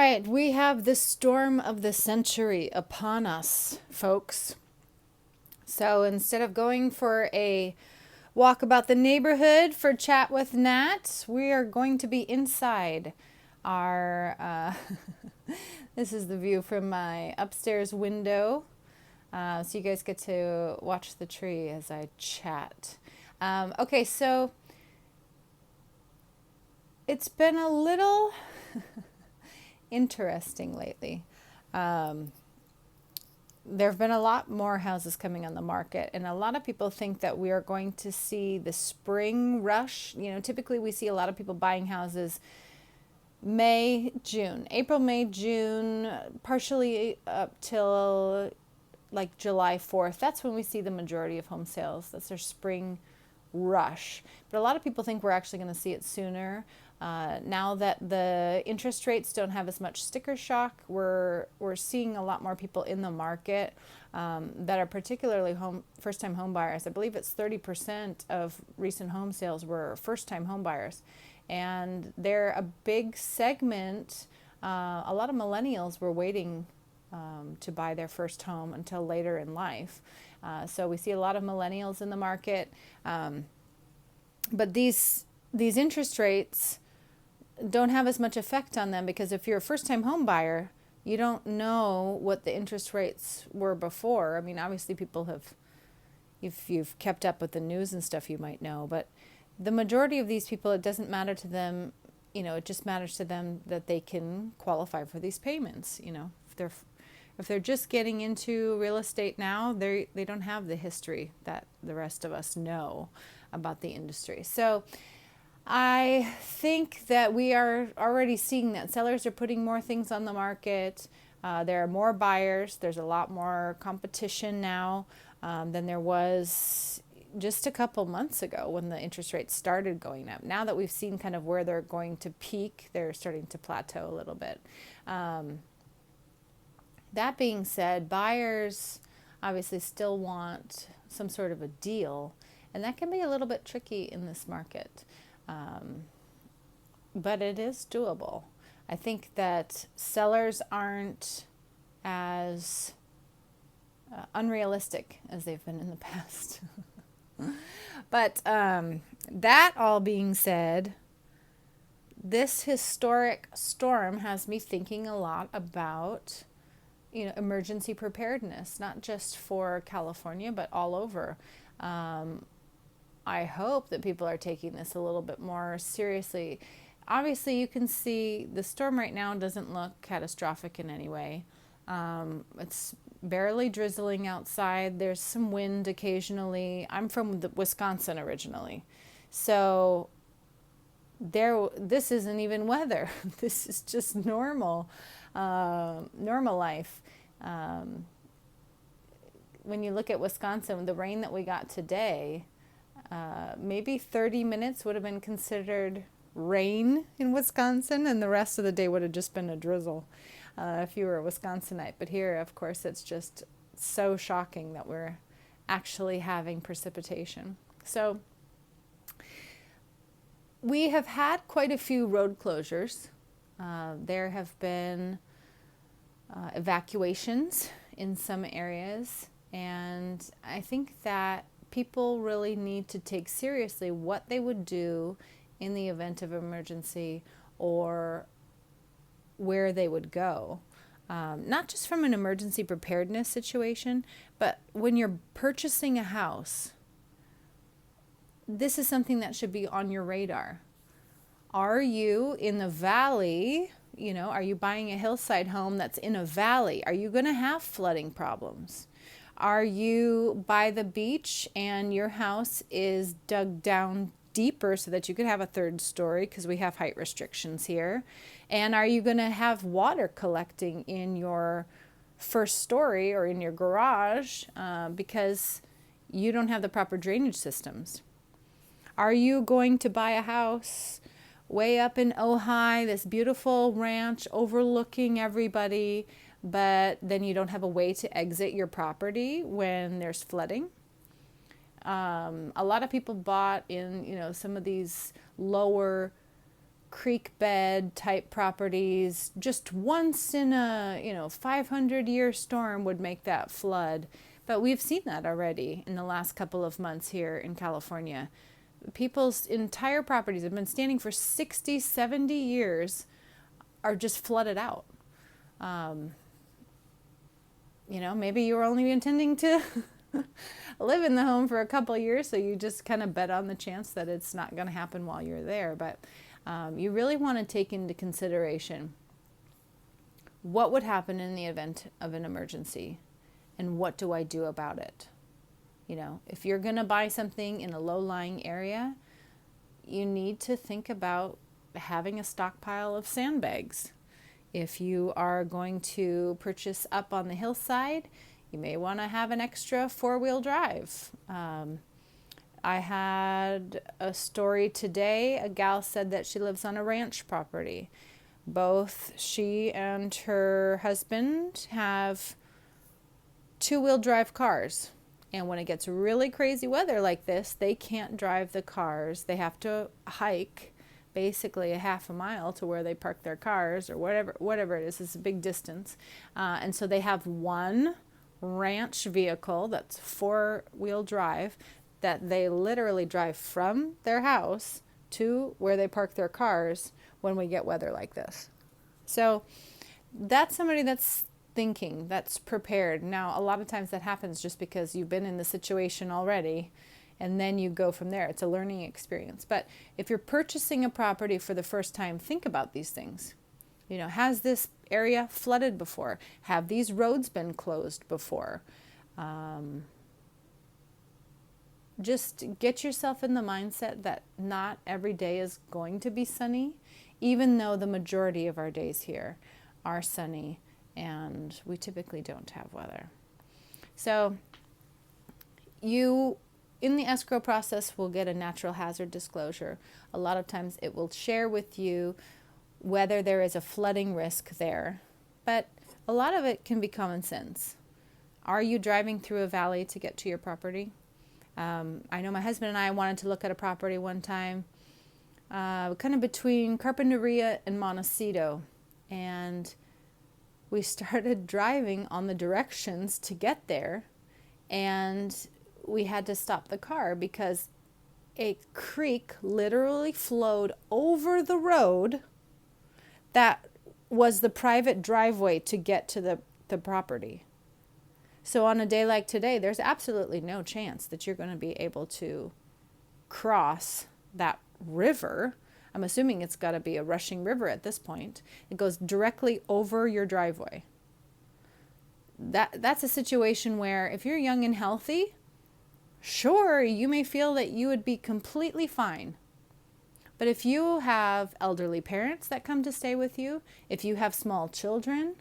right, we have the storm of the century upon us, folks. So instead of going for a walk about the neighborhood for chat with Nat, we are going to be inside our. This is the view from my upstairs window. So you guys get to watch the tree as I chat. Okay, so it's been a little interesting lately. There have been a lot more houses coming on the market, and a lot of people think that we are going to see the spring rush. You know, typically we see a lot of people buying houses May, June, April, May, June, partially up till like July 4th. That's when we see the majority of home sales. That's their spring rush. But a lot of people think we're actually going to see it sooner. Now that the interest rates don't have as much sticker shock, we're seeing a lot more people in the market that are particularly first-time home buyers. I believe it's 30% of recent home sales were first-time home buyers, and they're a big segment. A lot of millennials were waiting to buy their first home until later in life. So we see a lot of millennials in the market, but these interest rates don't have as much effect on them, because if you're a first-time home buyer, you don't know what the interest rates were before. I mean, obviously people have, if you've kept up with the news and stuff, you might know, but the majority of these people, it doesn't matter to them. You know, it just matters to them that they can qualify for these payments. You know, if they're just getting into real estate now, they don't have the history that the rest of us know about the industry. So I think that we are already seeing that sellers are putting more things on the market. There are more buyers. There's a lot more competition now than there was just a couple months ago when the interest rates started going up. Now that we've seen kind of where they're going to peak, they're starting to plateau a little bit. That being said, buyers obviously still want some sort of a deal, and that can be a little bit tricky in this market. But it is doable. I think that sellers aren't as unrealistic as they've been in the past. But that all being said, this historic storm has me thinking a lot about, you know, emergency preparedness, not just for California, but all over. I hope that people are taking this a little bit more seriously. Obviously, you can see the storm right now doesn't look catastrophic in any way. It's barely drizzling outside. There's some wind occasionally. I'm from Wisconsin originally, so this isn't even weather. This is just normal life. When you look at Wisconsin, the rain that we got today, maybe 30 minutes would have been considered rain in Wisconsin, and the rest of the day would have just been a drizzle if you were a Wisconsinite. But here, of course, it's just so shocking that we're actually having precipitation. So we have had quite a few road closures. There have been evacuations in some areas, and I think that people really need to take seriously what they would do in the event of emergency, or where they would go. Not just from an emergency preparedness situation, but when you're purchasing a house, this is something that should be on your radar. Are you in the valley? You know, are you buying a hillside home that's in a valley? Are you going to have flooding problems? Are you by the beach and your house is dug down deeper so that you could have a third story, because we have height restrictions here? And are you going to have water collecting in your first story or in your garage because you don't have the proper drainage systems? Are you going to buy a house way up in Ojai, this beautiful ranch overlooking everybody, but then you don't have a way to exit your property when there's flooding? A lot of people bought in, you know, some of these lower creek bed type properties, just once in a 500-year storm would make that flood. But we've seen that already in the last couple of months here in California. People's entire properties have been standing for 60, 70 years are just flooded out. Maybe you were only intending to live in the home for a couple of years, so you just kind of bet on the chance that it's not going to happen while you're there. But you really want to take into consideration what would happen in the event of an emergency and what do I do about it. If you're going to buy something in a low-lying area, you need to think about having a stockpile of sandbags. If you are going to purchase up on the hillside, you may want to have an extra four-wheel drive. I had a story today. A gal said that she lives on a ranch property. Both she and her husband have two-wheel drive cars. And when it gets really crazy weather like this, they can't drive the cars. They have to hike basically a half a mile to where they park their cars or whatever it is. It's a big distance. And so they have one ranch vehicle that's four-wheel drive that they literally drive from their house to where they park their cars when we get weather like this. So that's somebody that's thinking, that's prepared. Now, a lot of times that happens just because you've been in the situation already, and then you go from there. It's a learning experience. But if you're purchasing a property for the first time, think about these things. Has this area flooded before? Have these roads been closed before? Just get yourself in the mindset that not every day is going to be sunny, even though the majority of our days here are sunny and we typically don't have weather. So you, in the escrow process, will get a natural hazard disclosure. A lot of times it will share with you whether there is a flooding risk there, but a lot of it can be common sense. Are you driving through a valley to get to your property? I know my husband and I wanted to look at a property one time, kind of between Carpinteria and Montecito, and we started driving on the directions to get there, and we had to stop the car because a creek literally flowed over the road that was the private driveway to get to the property. So on a day like today, there's absolutely no chance that you're going to be able to cross that river. I'm assuming it's got to be a rushing river at this point. It goes directly over your driveway. That's a situation where if you're young and healthy, sure, you may feel that you would be completely fine. But if you have elderly parents that come to stay with you, if you have small children,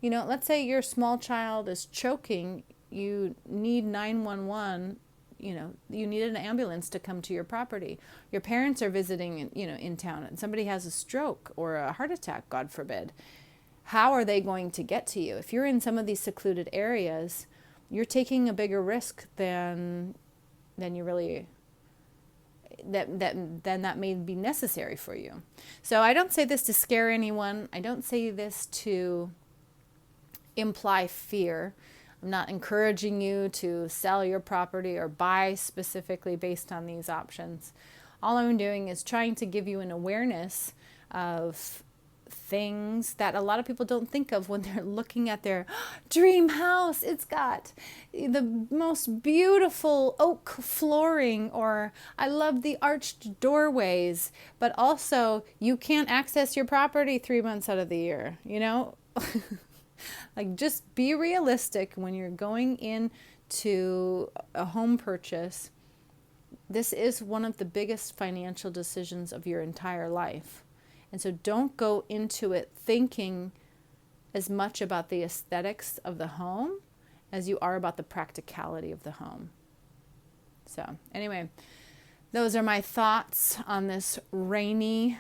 let's say your small child is choking, you need 911, you need an ambulance to come to your property. Your parents are visiting, in town, and somebody has a stroke or a heart attack, God forbid. How are they going to get to you? If you're in some of these secluded areas, you're taking a bigger risk than you really that may be necessary for you. So I don't say this to scare anyone. I don't say this to imply fear. I'm not encouraging you to sell your property or buy specifically based on these options. All I'm doing is trying to give you an awareness of things that a lot of people don't think of when they're looking at their dream house. It's got the most beautiful oak flooring, or I love the arched doorways, but also you can't access your property 3 months out of the year, Like, just be realistic when you're going into a home purchase. This is one of the biggest financial decisions of your entire life. And so don't go into it thinking as much about the aesthetics of the home as you are about the practicality of the home. So anyway, those are my thoughts on this rainy,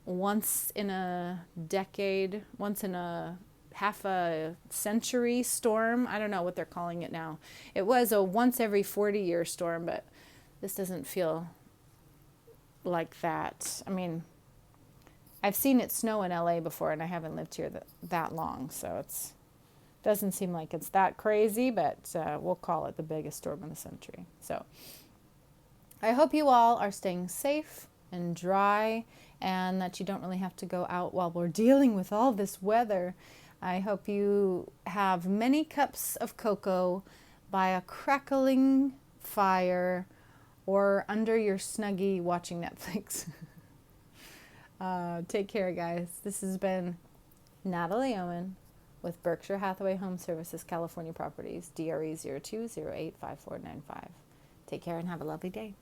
once in a decade, once in a half a century storm. I don't know what they're calling it now. It was a once every 40-year storm, but this doesn't feel like that. I mean, I've seen it snow in LA before, and I haven't lived here that long, so it's doesn't seem like it's that crazy, but we'll call it the biggest storm in the century. So I hope you all are staying safe and dry, and that you don't really have to go out while we're dealing with all this weather. I hope you have many cups of cocoa by a crackling fire or under your snuggie watching Netflix. Take care, guys. This has been Natalie Oman with Berkshire Hathaway Home Services, California Properties, DRE 02085495. Take care and have a lovely day.